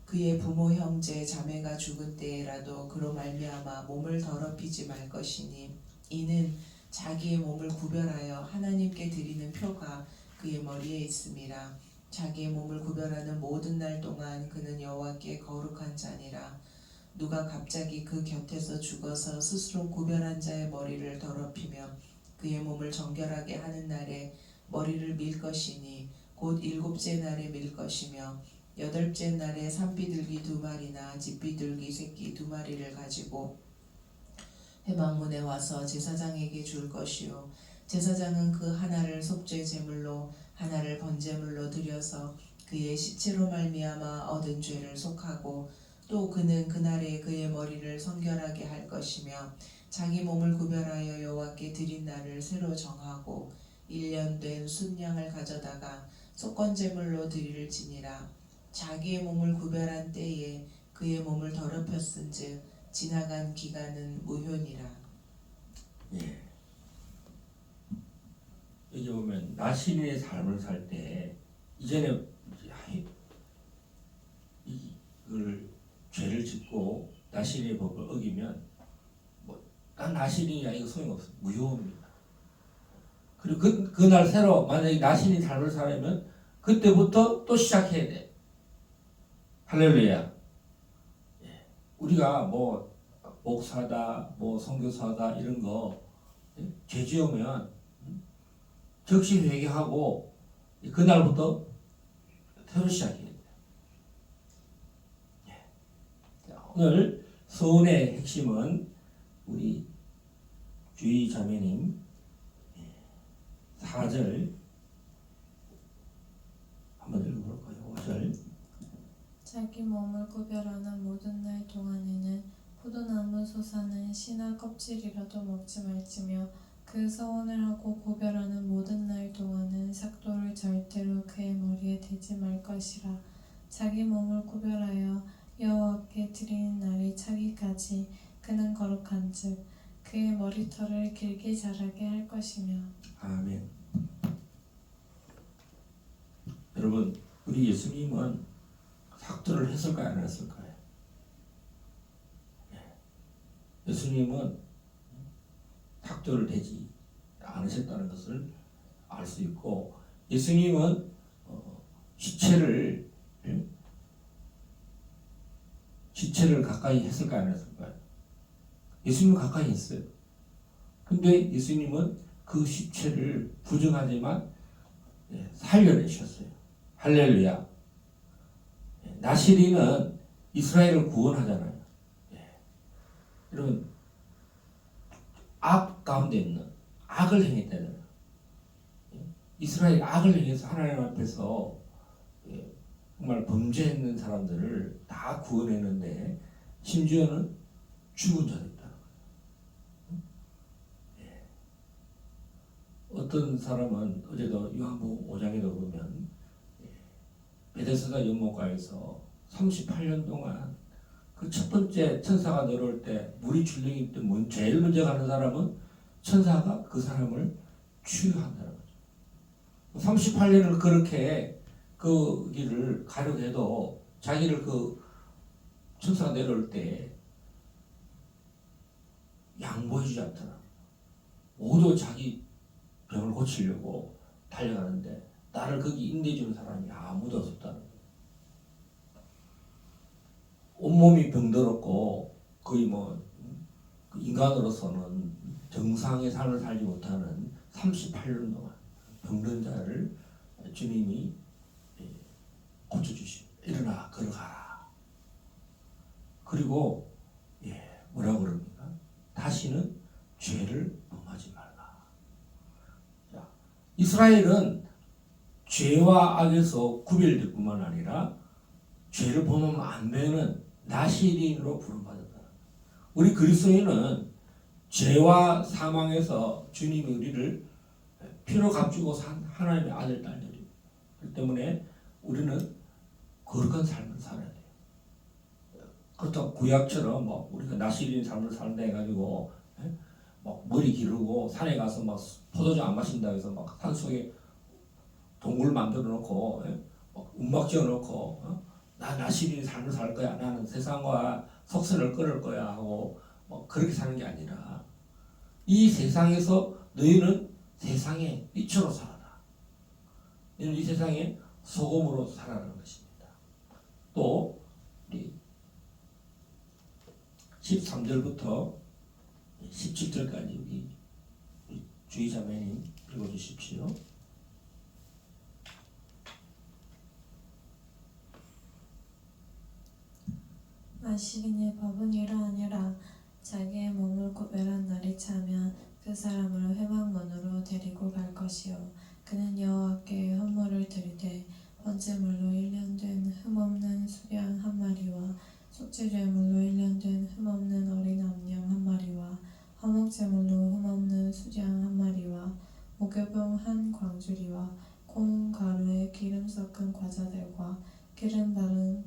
그의 부모 형제 자매가 죽은 때에라도 그로 말미암아 몸을 더럽히지 말 것이니 이는 자기의 몸을 구별하여 하나님께 드리는 표가 그의 머리에 있음이라. 자기의 몸을 구별하는 모든 날 동안 그는 여호와께 거룩한 자니라. 누가 갑자기 그 곁에서 죽어서 스스로 구별한 자의 머리를 더럽히며 그의 몸을 정결하게 하는 날에 머리를 밀 것이니 곧 7째 날에 밀 것이며 8째 날에 산비둘기 2마리나 집비둘기 새끼 2마리를 가지고 회막문에 와서 제사장에게 줄 것이요. 제사장은 그 하나를 속죄 제물로 하나를 번제물로 드려서 그의 시체로 말미암아 얻은 죄를 속하고 또 그는 그날에 그의 머리를 성결하게 할 것이며 자기 몸을 구별하여 여호와께 드린 날을 새로 정하고 1년 된 순양을 가져다가 속건제물로 드릴지니라. 자기의 몸을 구별한 때에 그의 몸을 더럽혔은즉 지나간 기간은 무효니라. 예. 여기 보면 나시린의 삶을 살 때 이전에 이걸 죄를 짓고 나시린의 법을 어기면 난 나시린이야 이거 소용없어 무효입니다. 그리고 그날 새로 만약에 나시린 삶을 살려면 그때부터 또 시작해야 돼. 할렐루야. 예. 우리가 뭐 목사다 뭐 선교사다 이런 거 죄 지으면 즉시 회개하고 그날부터 새로 시작해야 돼요. 자, 오늘 서원의 핵심은 우리 주의 자매님 4절 한번 읽어볼까요? 5절. 자기 몸을 구별하는 모든 날 동안에는 포도나무 솟아는 씨나 껍질이라도 먹지 말지며 그 서원을 하고 구별하는 모든 날 동안은 삭도를 절대로 그의 머리에 대지 말 것이라. 자기 몸을 구별하여 여호와께 드리는 날이 차기까지 그는 거룩한즉 그의 머리털을 길게 자라게 할 것이며. 아멘. 여러분, 우리 예수님은 삭도를 했을까요? 안 했을까요? 예수님은 삭도를 대지 않으셨다는 것을 알 수 있고, 예수님은 지체를 가까이 했을까요? 안 했을까요? 예수님은 가까이 했어요. 근데 예수님은 그 시체를 부정하지만 살려내셨어요. 할렐루야. 나시린은 이스라엘을 구원하잖아요. 여러분, 악 가운데 있는 악을 행했다잖아요. 이스라엘이 악을 행해서 하나님 앞에서 정말 범죄했는 사람들을 다 구원했는데 심지어는 죽은 자도 있다. 어떤 사람은 어제도 요한복음 5장에도 보면 베데스다 연못가에서 38년 동안 그 첫 번째 천사가 내려올 때 물이 출렁일 때 제일 먼저 가는 사람은 천사가 그 사람을 치유한다는 거죠. 38년을 그렇게 그 길을 가려고 해도 자기를 그 천사가 내려올 때 양보해주지 않더라. 모두 자기 병을 고치려고 달려가는데 나를 거기 인내해주는 사람이 아무도 없었다는 거예요. 온몸이 병들었고 거의 뭐 인간으로서는 정상의 삶을 살지 못하는 38년 동안 병든 자를 주님이 고쳐주시고 일어나 걸어가라. 그리고 뭐라고 그럽니까? 다시는 죄를 범하지 말라. 자, 이스라엘은 죄와 악에서 구별될 뿐만 아니라 죄를 범하면 안 되는 나시린으로 부름받았다. 우리 그리스도인은 죄와 사망에서 주님이 우리를 피로 값주고 산 하나님의 아들 딸들이에요. 그렇기 때문에 우리는 거룩한 삶을 살아야 돼요. 그렇다고 구약처럼 뭐 우리가 나시린 삶을 산다 해가지고 막 머리 기르고 산에 가서 막 포도주 안 마신다 해서 막 산속에 동굴 만들어 놓고 막 움막 지어 놓고 나 나시린 삶을 살 거야. 나는 세상과 속세를 끊을 거야 하고 뭐 그렇게 사는 게 아니라 이 세상에서 너희는 세상의 빛으로 살아라. 너희는 이 세상의 소금으로 살아라는 것입니다. 또 우리 13절부터 17절까지 여기 주의자매님 읽어주십시오. 나시린의 법은 이러하니라. 자기의 몸을 구별한 날이 차면 그 사람을 회막문으로 데리고 갈 것이요 그는 여호와께 헌물을 드리되 번제물로 1년 된 흠없는 수양 한 마리와 속죄제물로 1년 된 흠없는 어린 암양 한 마리와 화목제물로 흠없는 수양 한 마리와 무교병 한 광주리와 콩 가루에 기름 섞은 과자들과 기름 바른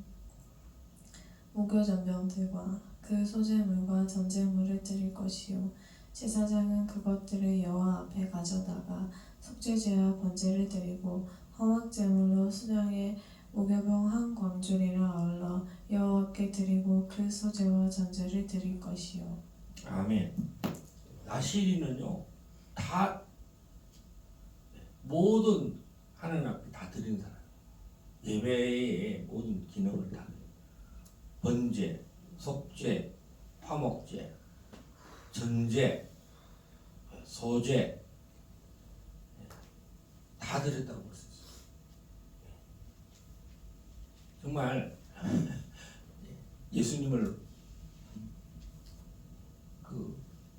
무교전병들과 그 소제물과 전제물을 드릴 것이요 제사장은 그것들을 여호와 앞에 가져다가 속죄제와 번제를 드리고 화목제물로 수양의 무교병 한 광주리를 아울러 여호와께 드리고 그 소제와 전제를 드릴 것이요. 아멘. 나시린은요 다 모든 하나님 앞에 다 드리는 사람. 예배의 모든 기능을 다 드려요. 번제, 속죄, 화목제, 전제, 소제, 다 드렸다고 볼 수 있어요. 정말 예수님을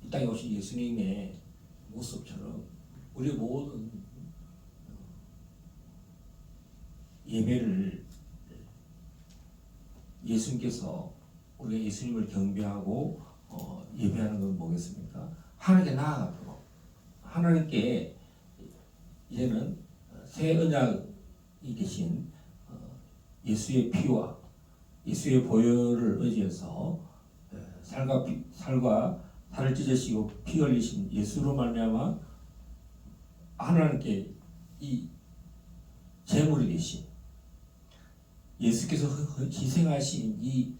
이 땅에 오신 예수님의 모습처럼 우리 모든 예배를 예수님께서 우리가 예수님을 경배하고 예배하는 건 뭐겠습니까? 하나님께 나아가도록 하나님께 이제는 새 언약이 계신 예수의 피와 예수의 보혈을 의지해서 살과 살을 찢으시고 피 흘리신 예수로 말미암아 하나님께 이 제물이 되신 예수께서 희생하신 이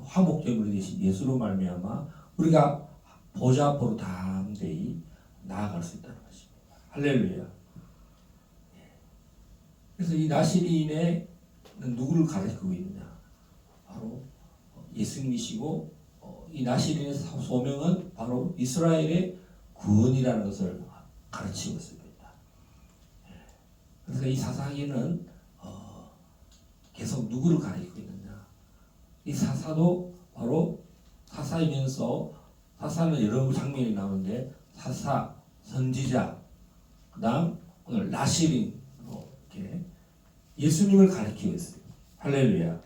화목제물이 되신 예수로 말미암아 우리가 보좌 앞으로 담대히 나아갈 수 있다는 것입니다. 할렐루야. 그래서 이 나시린의 누구를 가리키고 있느냐? 바로 예수님이시고 이 나시린의 소명은 바로 이스라엘의 구원이라는 것을 가르치고 있습니다. 그래서 이 사사기는 계속 누구를 가리키고 있느냐? 이 사사도 바로 사사이면서 사사는 여러 장면이 나오는데 사사, 선지자, 그다음 오늘 나시린으로 이렇게 예수님을 가리키고 있어요. 할렐루야.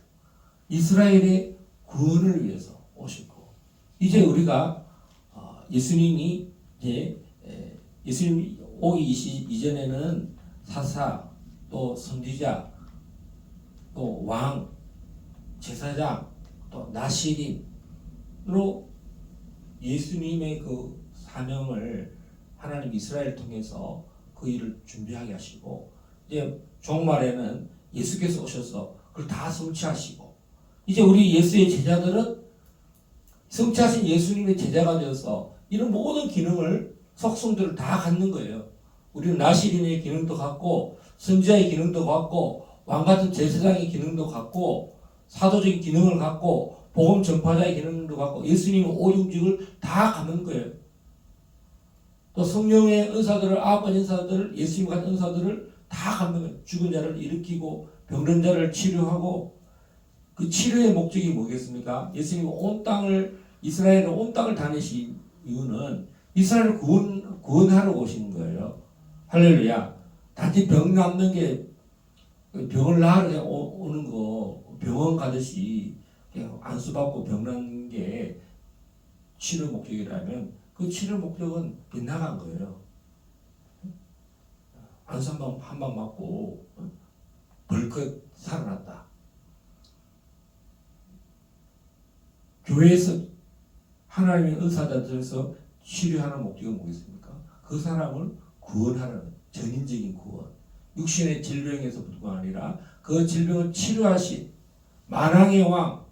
이스라엘의 구원을 위해서 오셨고 이제 우리가 예수님이 이제 예수님 오기 이전에는 사사 또 선지자 또 왕 제사장 또 나시린으로 예수님의 그 사명을 하나님 이스라엘 통해서 그 일을 준비하게 하시고 이제 종말에는 예수께서 오셔서 그걸 다 성취하시고 이제 우리 예수의 제자들은 성취하신 예수님의 제자가 되어서 이런 모든 기능을 속성들을 다 갖는 거예요. 우리는 나시린의 기능도 갖고 선지자의 기능도 갖고 왕 같은 제사장의 기능도 갖고 사도적인 기능을 갖고 복음 전파자의 기능도 갖고 예수님의 오중직을 다 갖는 거예요. 또 성령의 은사들을 아홉 가지 은사들을 예수님 같은 은사들을 다 갖는 거예요. 죽은 자를 일으키고 병든 자를 치료하고 그 치료의 목적이 뭐겠습니까? 예수님이 이스라엘의 온 땅을 다니신 이유는 이스라엘을 구원하러 오신 거예요. 할렐루야. 단지 병 낫는 게 병을 나으러 오는 거 병원 가듯이 안수받고 병 낫는 게 치료 목적이라면 그 치료 목적은 빗나간 거예요. 안수 한 방 맞고 벌컥 살아났다. 교회에서 하나님의 은사자들에서 치료하는 목적은 뭐겠습니까? 그 사람을 구원하는 전인적인 구원. 육신의 질병에서뿐만 아니라 그 질병을 치료하신 만왕의 왕,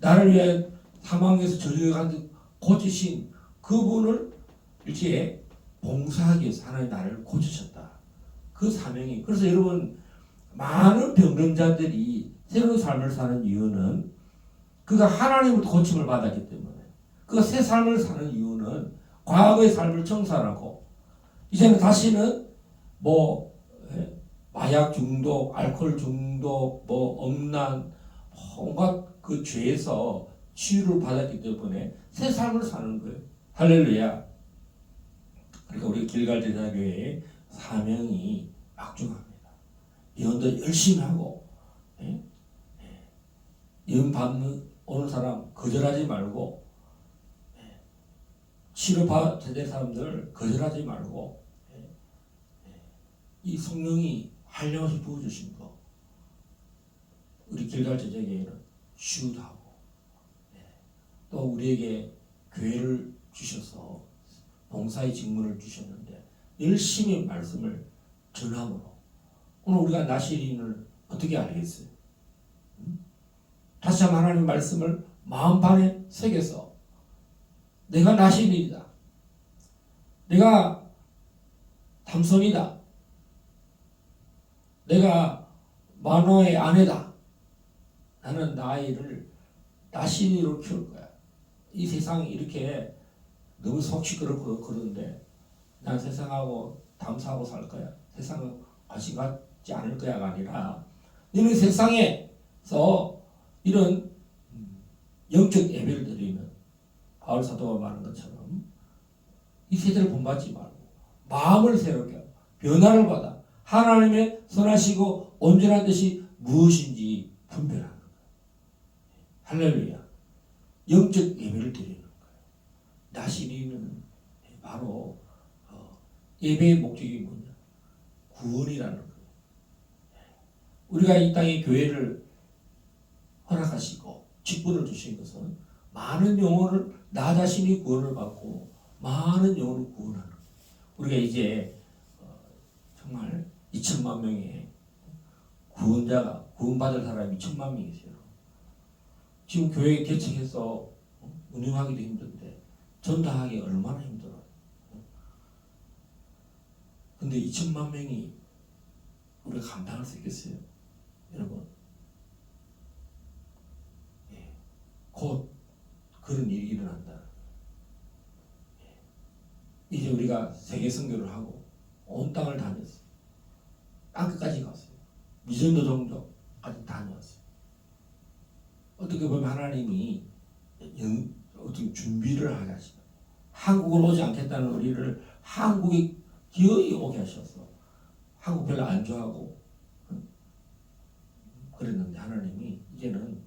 나를 위해 사망에서 저주해간 고치신 그분을 이렇게 봉사하기 위해서 하나님 나를 고치셨다. 그 사명이. 그래서 여러분 많은 병든 자들이 새로운 삶을 사는 이유는 그가 하나님으로부터 고침을 받았기 때문에 그가 새 삶을 사는 이유는 과거의 삶을 청산하고 이제는 다시는 마약 중독, 알코올 중독, 음란 온갖 그 죄에서 치유를 받았기 때문에 새 삶을 사는 거예요. 할렐루야. 그러니까 우리 길갈 제자교회의 사명이 막중합니다. 예언도 열심히 하고 예언 받는 오는 사람 거절하지 말고 치료 받아야 될 사람들 거절하지 말고 이 성령이 한량없이 부어주신 거 우리 길갈 제자교회는 쉬우도 하고 또 우리에게 교회를 주셔서 봉사의 직무를 주셨는데 열심히 말씀을 전함으로 오늘 우리가 나시린을 어떻게 알겠어요? 다시 한번 하나님 말씀을 마음판에 새겨서 내가 나시린이다. 내가 담손이다. 내가 마노의 아내다. 나는 나이를 나시린으로 키울 거야. 이 세상이 이렇게 너무 속 시끄럽고 그러는데 난 세상하고 담사하고 살 거야. 세상은 관심 갖지 않을 거야가 아니라 너는 세상에서 이런 영적 예배를 드리는 바울 사도가 말한 것처럼 이 세대를 본받지 말고 마음을 새롭게 하고 변화를 받아 하나님의 선하시고 온전한 뜻이 무엇인지 분별하는 거예요. 할렐루야. 영적 예배를 드리는 거예요. 나시리는 바로 예배의 목적이 뭐냐? 구원이라는 거예요. 우리가 이 땅에 교회를 허락하시고 직분을 주신 것은 많은 영혼을 나 자신이 구원을 받고 많은 영혼을 구원하는 거예요. 우리가 이제 정말 2천만 명의 구원자가 구원받을 사람이 1천만 명이 있어요. 지금 교회 개척해서 운영하기도 힘든데 전도하기 얼마나 힘들어요. 근데 2천만 명이 우리가 감당할 수 있겠어요? 여러분, 곧 그런 일이 일어난다. 이제 우리가 세계 선교를 하고 온 땅을 다녔어요. 땅끝까지 갔어요. 미전도 종족까지 다녔어요. 어떻게 보면 하나님이 어떻게 준비를 하게 하시고 한국을 오지 않겠다는 우리를 한국에 기어이 오게 하셔서 한국 별로 안 좋아하고 그랬는데 하나님이 이제는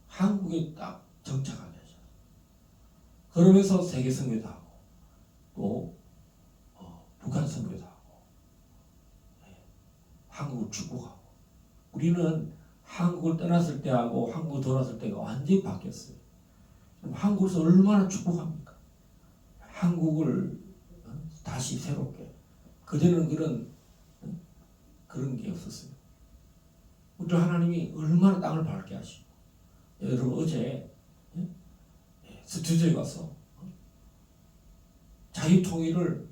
한국에 딱 정착하게 하셔서 그러면서 세계 선교도 하고 또 북한 선교도 하고 한국을 축복하고 우리는 한국을 떠났을 때하고 한국을 돌아왔을 때가 완전히 바뀌었어요. 한국에서 얼마나 축복합니까? 한국을 다시 새롭게 그전에는 그런 게 없었어요. 우리 하나님이 얼마나 땅을 밝게 하시고 여러분 어제 스튜디오에 가서 자유통일을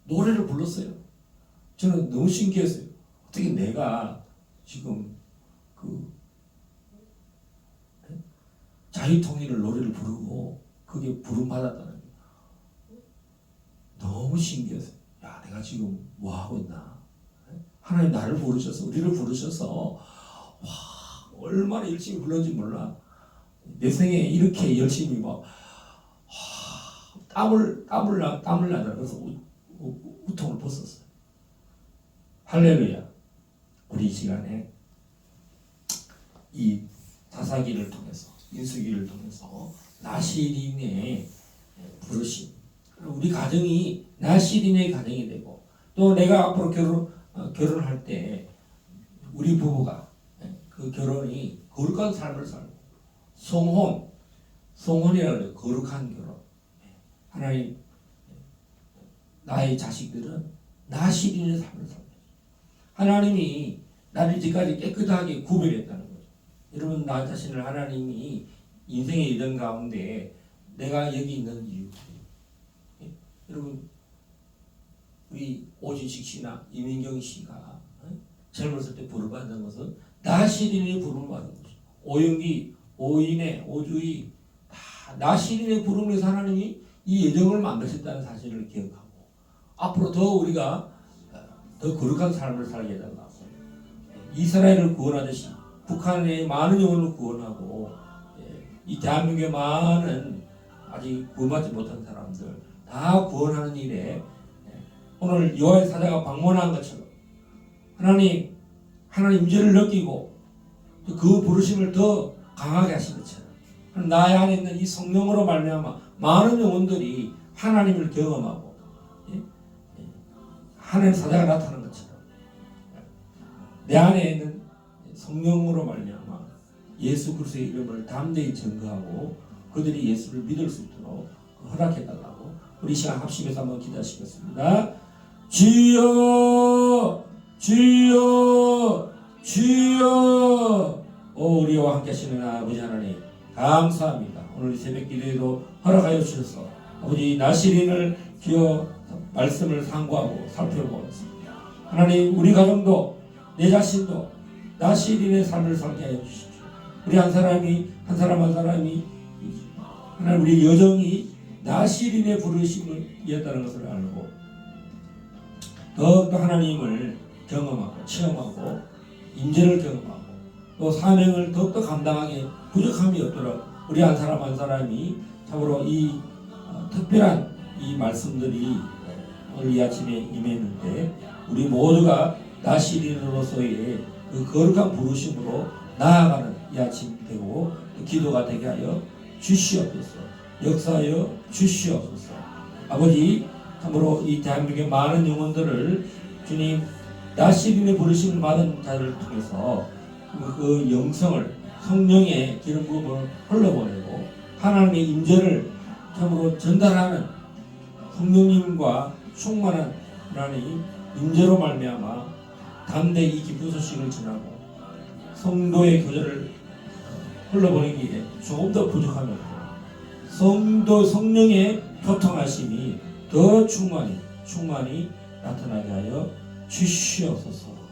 노래를 불렀어요. 저는 너무 신기했어요. 어떻게 내가 지금 자유통일을 노래를 부르고 그게 부름받았다는 게 너무 신기했어요. 야, 내가 지금 뭐 하고 있나? 하나님 나를 부르셔서 우리를 부르셔서 와 얼마나 열심히 불렀는지 몰라. 내 생에 이렇게 열심히 막 땀을 나더라. 그래서 우통을 벗었어요. 할렐루야. 우리 이 시간에 이 다사기를 통해서 인수기를 통해서 나시린의 부르심 우리 가정이 나시린의 가정이 되고 또 내가 앞으로 결혼할 때 우리 부부가 그 결혼이 거룩한 삶을 살고 성혼이라고 해요. 거룩한 결혼. 하나님 나의 자식들은 나시린의 삶을 살고 하나님이 나를 이제까지 깨끗하게 구별했다는 거죠. 여러분 나 자신을 하나님이 인생의 이런 가운데 내가 여기 있는 이유 여러분 우리 오진식 씨나 이민경 씨가 젊었을 때 부를 받은 것은 나시린의 부름을 받은 거죠. 오영기, 오인혜, 오주희 다 나시린의 부름에서 하나님이 이 예정을 만드셨다는 사실을 기억하고 앞으로 더 우리가 더 거룩한 삶을 살게 해달라고 이스라엘을 구원하듯이 북한의 많은 영혼을 구원하고 이 대한민국의 많은 아직 구원받지 못한 사람들 다 구원하는 일에 오늘 요한의 사자가 방문한 것처럼 하나님 임재를 느끼고 그 부르심을 더 강하게 하신 것처럼 나의 안에 있는 이 성령으로 말미암아 많은 영혼들이 하나님을 경험하고 하나님 사자가 나타나는 것처럼 내 안에 있는 성령으로 말미암아 예수 그리스도의 이름을 담대히 증거하고 그들이 예수를 믿을 수 있도록 허락해달라고 우리 시간 합심해서 한번 기도하시겠습니다. 주여 주여 주여 우리와 함께 하시는 아버지 하나님 감사합니다. 오늘 새벽 기도에도 허락하여 주셔서 아버지 나시린을 기어 말씀을 상고하고 살펴보았습니다. 하나님 우리 가정도 내 자신도 나시린의 삶을 살게 하여 주십시오. 우리 한 사람이 하나님 우리 여정이 나시린의 부르심을 이었다는 것을 알고 더욱더 하나님을 경험하고 체험하고 임재를 경험하고 또 사명을 더욱더 감당하게 부족함이 없도록 우리 한 사람 한 사람이 참으로 이 특별한 이 말씀들이 오늘 이 아침에 임했는데 우리 모두가 나시린으로서의 그 거룩한 부르심으로 나아가는 이 아침 되고 기도가 되게 하여 주시옵소서. 역사하여 주시옵소서. 아버지 참으로 이 대한민국의 많은 영혼들을 주님 나시린의 부르심을 받은 자를 통해서 그 영성을 성령의 기름 부음을 흘러보내고 하나님의 임재를 참으로 전달하는 성령님과 충만한 하나님 임재로 말미암아 담대히 이 기쁜 소식을 전하고 성도의 교제를 흘러보내기에 조금 더 부족함이 없고 성령의 교통하심이 더 충만히 나타나게 하여 주시옵소서.